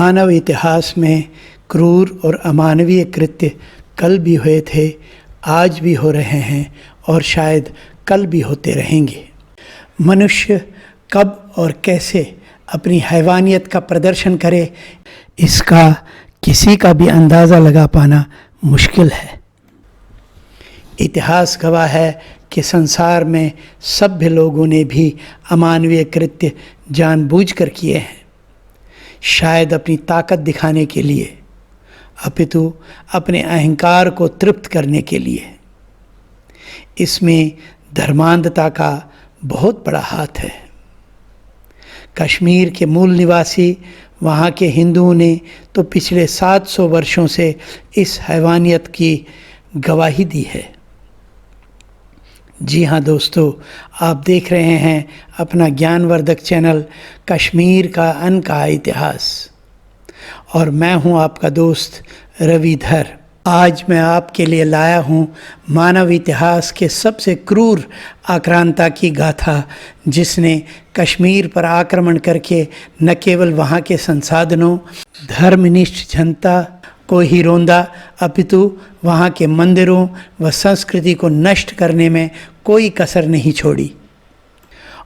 मानव इतिहास में क्रूर और अमानवीय कृत्य कल भी हुए थे, आज भी हो रहे हैं और शायद कल भी होते रहेंगे। मनुष्य कब और कैसे अपनी हैवानियत का प्रदर्शन करे, इसका किसी का भी अंदाज़ा लगा पाना मुश्किल है। इतिहास गवाह है कि संसार में सभ्य लोगों ने भी अमानवीय कृत्य जानबूझकर किए हैं, शायद अपनी ताकत दिखाने के लिए, अपितु अपने अहंकार को तृप्त करने के लिए। इसमें धर्मांधता का बहुत बड़ा हाथ है। कश्मीर के मूल निवासी वहाँ के हिंदुओं ने तो पिछले 700 वर्षों से इस हैवानियत की गवाही दी है। जी हाँ दोस्तों, आप देख रहे हैं अपना ज्ञानवर्धक चैनल कश्मीर का अनकहा इतिहास, और मैं हूँ आपका दोस्त रविधर। आज मैं आपके लिए लाया हूँ मानव इतिहास के सबसे क्रूर आक्रांता की गाथा, जिसने कश्मीर पर आक्रमण करके न केवल वहाँ के संसाधनों, धर्मनिष्ठ जनता को ही रौंदा, अपितु वहाँ के मंदिरों व संस्कृति को नष्ट करने में कोई कसर नहीं छोड़ी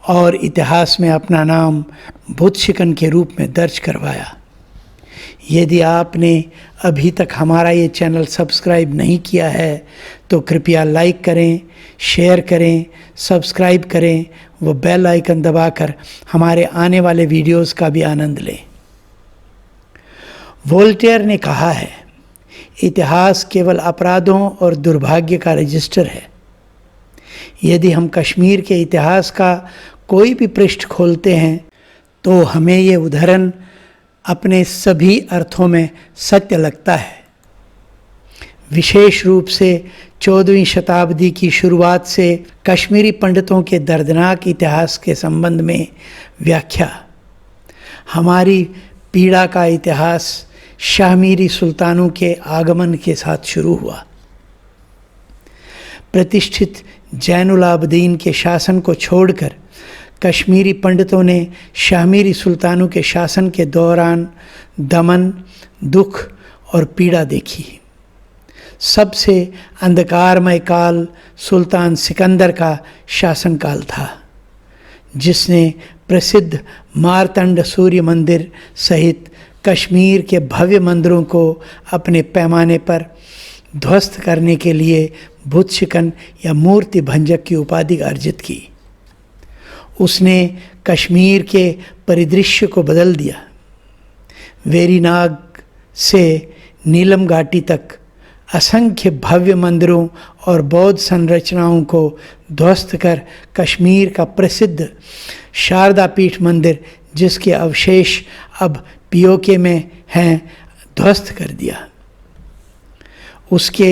और इतिहास में अपना नाम बुत शिकन के रूप में दर्ज करवाया। यदि आपने अभी तक हमारा ये चैनल सब्सक्राइब नहीं किया है तो कृपया लाइक करें, शेयर करें, सब्सक्राइब करें व बेल आइकन दबाकर हमारे आने वाले वीडियोस का भी आनंद लें। वोल्टेयर ने कहा है, इतिहास केवल अपराधों और दुर्भाग्य का रजिस्टर है। यदि हम कश्मीर के इतिहास का कोई भी पृष्ठ खोलते हैं तो हमें ये उदाहरण अपने सभी अर्थों में सत्य लगता है। विशेष रूप से 14वीं शताब्दी की शुरुआत से कश्मीरी पंडितों के दर्दनाक इतिहास के संबंध में व्याख्या। हमारी पीड़ा का इतिहास शाहमीरी सुल्तानों के आगमन के साथ शुरू हुआ। प्रतिष्ठित जैनुल आबदीन के शासन को छोड़कर कश्मीरी पंडितों ने शाहमीरी सुल्तानों के शासन के दौरान दमन, दुख और पीड़ा देखी। सबसे अंधकारमय काल सुल्तान सिकंदर का शासनकाल था, जिसने प्रसिद्ध मार्तंड सूर्य मंदिर सहित कश्मीर के भव्य मंदिरों को अपने पैमाने पर ध्वस्त करने के लिए बुत शिकन या मूर्ति भंजक की उपाधि अर्जित की। उसने कश्मीर के परिदृश्य को बदल दिया। वेरीनाग से नीलम घाटी तक असंख्य भव्य मंदिरों और बौद्ध संरचनाओं को ध्वस्त कर कश्मीर का प्रसिद्ध शारदा पीठ मंदिर, जिसके अवशेष अब पीओके में हैं, ध्वस्त कर दिया। उसके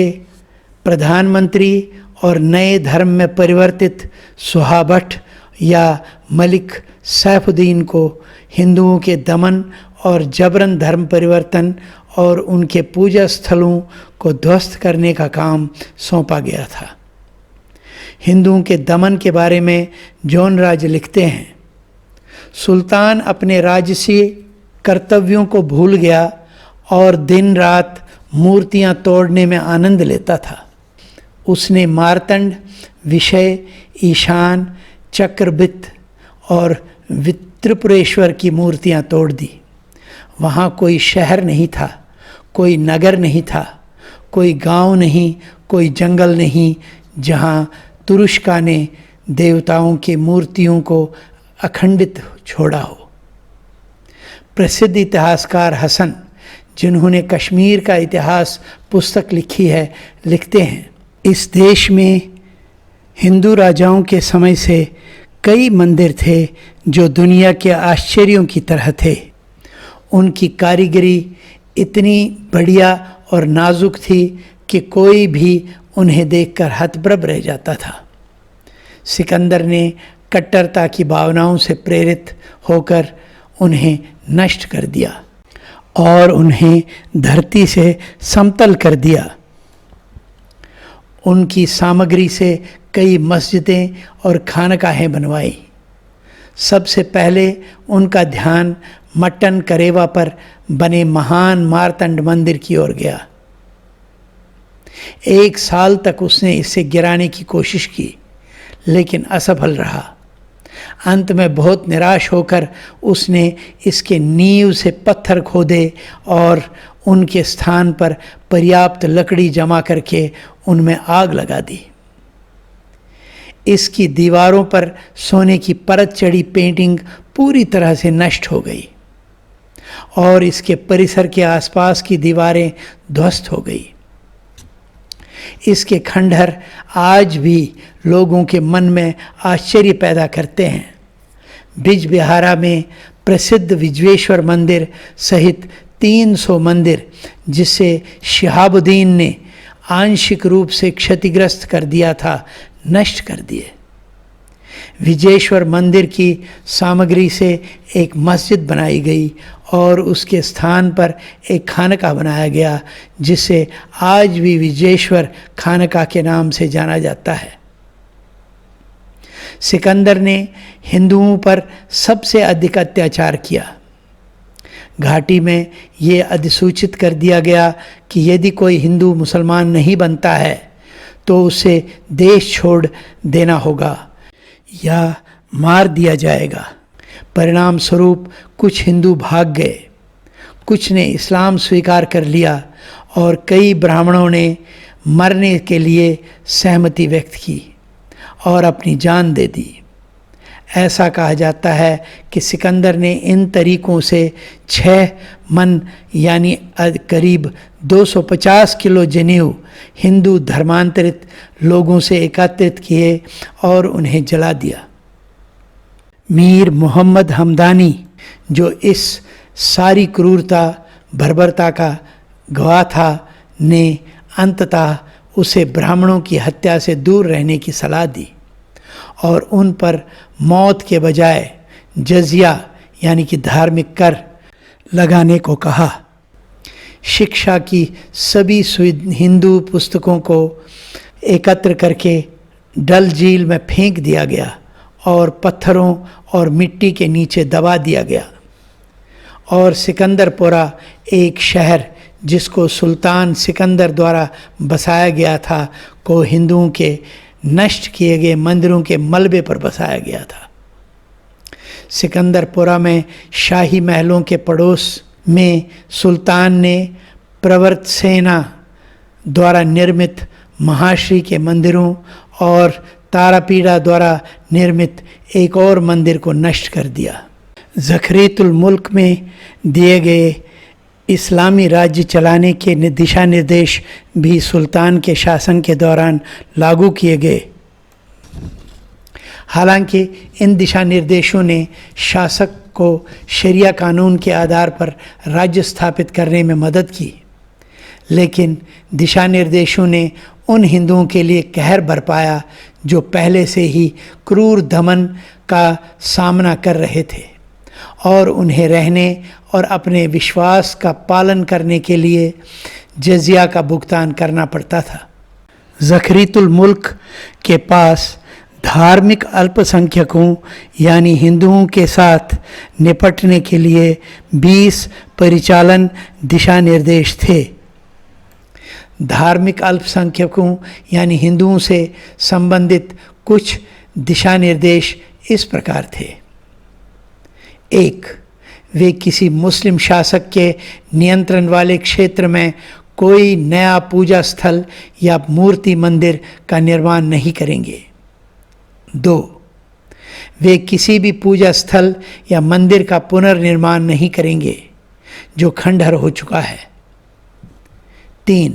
प्रधानमंत्री और नए धर्म में परिवर्तित सुहाभट्ट या मलिक सैफुद्दीन को हिंदुओं के दमन और जबरन धर्म परिवर्तन और उनके पूजा स्थलों को ध्वस्त करने का काम सौंपा गया था। हिंदुओं के दमन के बारे में जॉन राज लिखते हैं, सुल्तान अपने राजसी कर्तव्यों को भूल गया और दिन रात मूर्तियां तोड़ने में आनंद लेता था। उसने मार्तंड, विषय, ईशान, चक्रबित और त्रिपुरेश्वर की मूर्तियां तोड़ दी। वहाँ कोई शहर नहीं था, कोई नगर नहीं था, कोई गांव नहीं, कोई जंगल नहीं, जहाँ तुरुष्का ने देवताओं की मूर्तियों को अखंडित छोड़ा हो। प्रसिद्ध इतिहासकार हसन, जिन्होंने कश्मीर का इतिहास पुस्तक लिखी है, लिखते हैं, इस देश में हिंदू राजाओं के समय से कई मंदिर थे जो दुनिया के आश्चर्यों की तरह थे। उनकी कारीगरी इतनी बढ़िया और नाजुक थी कि कोई भी उन्हें देखकर हतप्रभ रह जाता था। सिकंदर ने कट्टरता की भावनाओं से प्रेरित होकर उन्हें नष्ट कर दिया और उन्हें धरती से समतल कर दिया। उनकी सामग्री से कई मस्जिदें और खानकाहें बनवाई। सबसे पहले उनका ध्यान मट्टन करेवा पर बने महान मार्तंड मंदिर की ओर गया। 1 साल तक उसने इसे गिराने की कोशिश की, लेकिन असफल रहा। अंत में बहुत निराश होकर उसने इसके नींव से पत्थर खोदे और उनके स्थान पर पर्याप्त लकड़ी जमा करके उनमें आग लगा दी। इसकी दीवारों पर सोने की परत चढ़ी पेंटिंग पूरी तरह से नष्ट हो गई और इसके परिसर के आसपास की दीवारें ध्वस्त हो गई। इसके खंडहर आज भी लोगों के मन में आश्चर्य पैदा करते हैं। बिजबिहारा में प्रसिद्ध विजयेश्वर मंदिर सहित 300 मंदिर, जिसे शिहाबुद्दीन ने आंशिक रूप से क्षतिग्रस्त कर दिया था, नष्ट कर दिए। विजयेश्वर मंदिर की सामग्री से एक मस्जिद बनाई गई और उसके स्थान पर एक खानका बनाया गया, जिसे आज भी विजयेश्वर खानका के नाम से जाना जाता है। सिकंदर ने हिंदुओं पर सबसे अधिक अत्याचार किया। घाटी में ये अधिसूचित कर दिया गया कि यदि कोई हिंदू मुसलमान नहीं बनता है तो उसे देश छोड़ देना होगा या मार दिया जाएगा। परिणाम स्वरूप कुछ हिंदू भाग गए, कुछ ने इस्लाम स्वीकार कर लिया और कई ब्राह्मणों ने मरने के लिए सहमति व्यक्त की और अपनी जान दे दी। ऐसा कहा जाता है कि सिकंदर ने इन तरीकों से 6 मन यानी करीब 250 किलो जनेऊ हिंदू धर्मांतरित लोगों से एकत्रित किए और उन्हें जला दिया। मीर मोहम्मद हमदानी, जो इस सारी क्रूरता बर्बरता का गवाह था, ने अंततः उसे ब्राह्मणों की हत्या से दूर रहने की सलाह दी और उन पर मौत के बजाय जजिया यानी कि धार्मिक कर लगाने को कहा। शिक्षा की सभी हिंदू पुस्तकों को एकत्र करके डल झील में फेंक दिया गया और पत्थरों और मिट्टी के नीचे दबा दिया गया। और सिकंदरपुरा, एक शहर जिसको सुल्तान सिकंदर द्वारा बसाया गया था, को हिंदुओं के नष्ट किए गए मंदिरों के मलबे पर बसाया गया था। सिकंदरपुरा में शाही महलों के पड़ोस में सुल्तान ने प्रवर्त सेना द्वारा निर्मित महाश्री के मंदिरों और तारापीड़ा द्वारा निर्मित एक और मंदिर को नष्ट कर दिया। ज़खरीतुल मुल्क में दिए गए इस्लामी राज्य चलाने के दिशा निर्देश भी सुल्तान के शासन के दौरान लागू किए गए। हालांकि इन दिशा निर्देशों ने शासक को शरिया कानून के आधार पर राज्य स्थापित करने में मदद की, लेकिन दिशा निर्देशों ने उन हिंदुओं के लिए कहर बरपाया जो पहले से ही क्रूर दमन का सामना कर रहे थे और उन्हें रहने और अपने विश्वास का पालन करने के लिए जजिया का भुगतान करना पड़ता था। ज़खरीतुल मुल्क के पास धार्मिक अल्पसंख्यकों यानी हिंदुओं के साथ निपटने के लिए 20 परिचालन दिशा निर्देश थे। धार्मिक अल्पसंख्यकों यानी हिंदुओं से संबंधित कुछ दिशा निर्देश इस प्रकार थे। 1. वे किसी मुस्लिम शासक के नियंत्रण वाले क्षेत्र में कोई नया पूजा स्थल या मूर्ति मंदिर का निर्माण नहीं करेंगे। 2. वे किसी भी पूजा स्थल या मंदिर का पुनर्निर्माण नहीं करेंगे जो खंडहर हो चुका है। 3.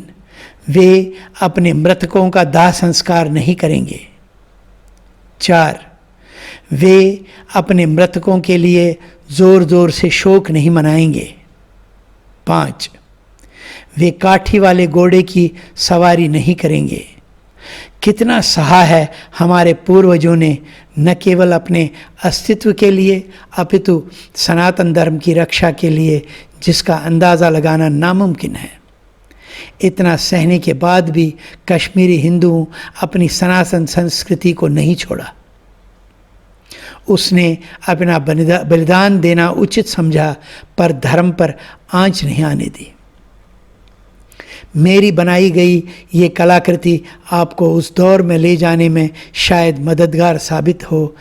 वे अपने मृतकों का दाह संस्कार नहीं करेंगे। 4. वे अपने मृतकों के लिए ज़ोर ज़ोर से शोक नहीं मनाएंगे। 5. वे काठी वाले घोड़े की सवारी नहीं करेंगे। कितना सहा है हमारे पूर्वजों ने न केवल अपने अस्तित्व के लिए अपितु सनातन धर्म की रक्षा के लिए, जिसका अंदाज़ा लगाना नामुमकिन है। इतना सहने के बाद भी कश्मीरी हिंदुओं अपनी सनातन संस्कृति को नहीं छोड़ा। उसने अपना बलिदान देना उचित समझा, पर धर्म पर आंच नहीं आने दी। मेरी बनाई गई ये कलाकृति आपको उस दौर में ले जाने में शायद मददगार साबित हो,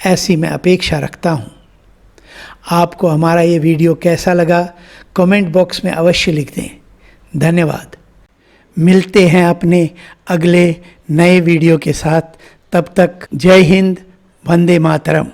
ऐसी मैं अपेक्षा रखता हूँ। आपको हमारा ये वीडियो कैसा लगा कमेंट बॉक्स में अवश्य लिख दें। धन्यवाद। मिलते हैं अपने अगले नए वीडियो के साथ। तब तक जय हिंद, वंदे मातरम।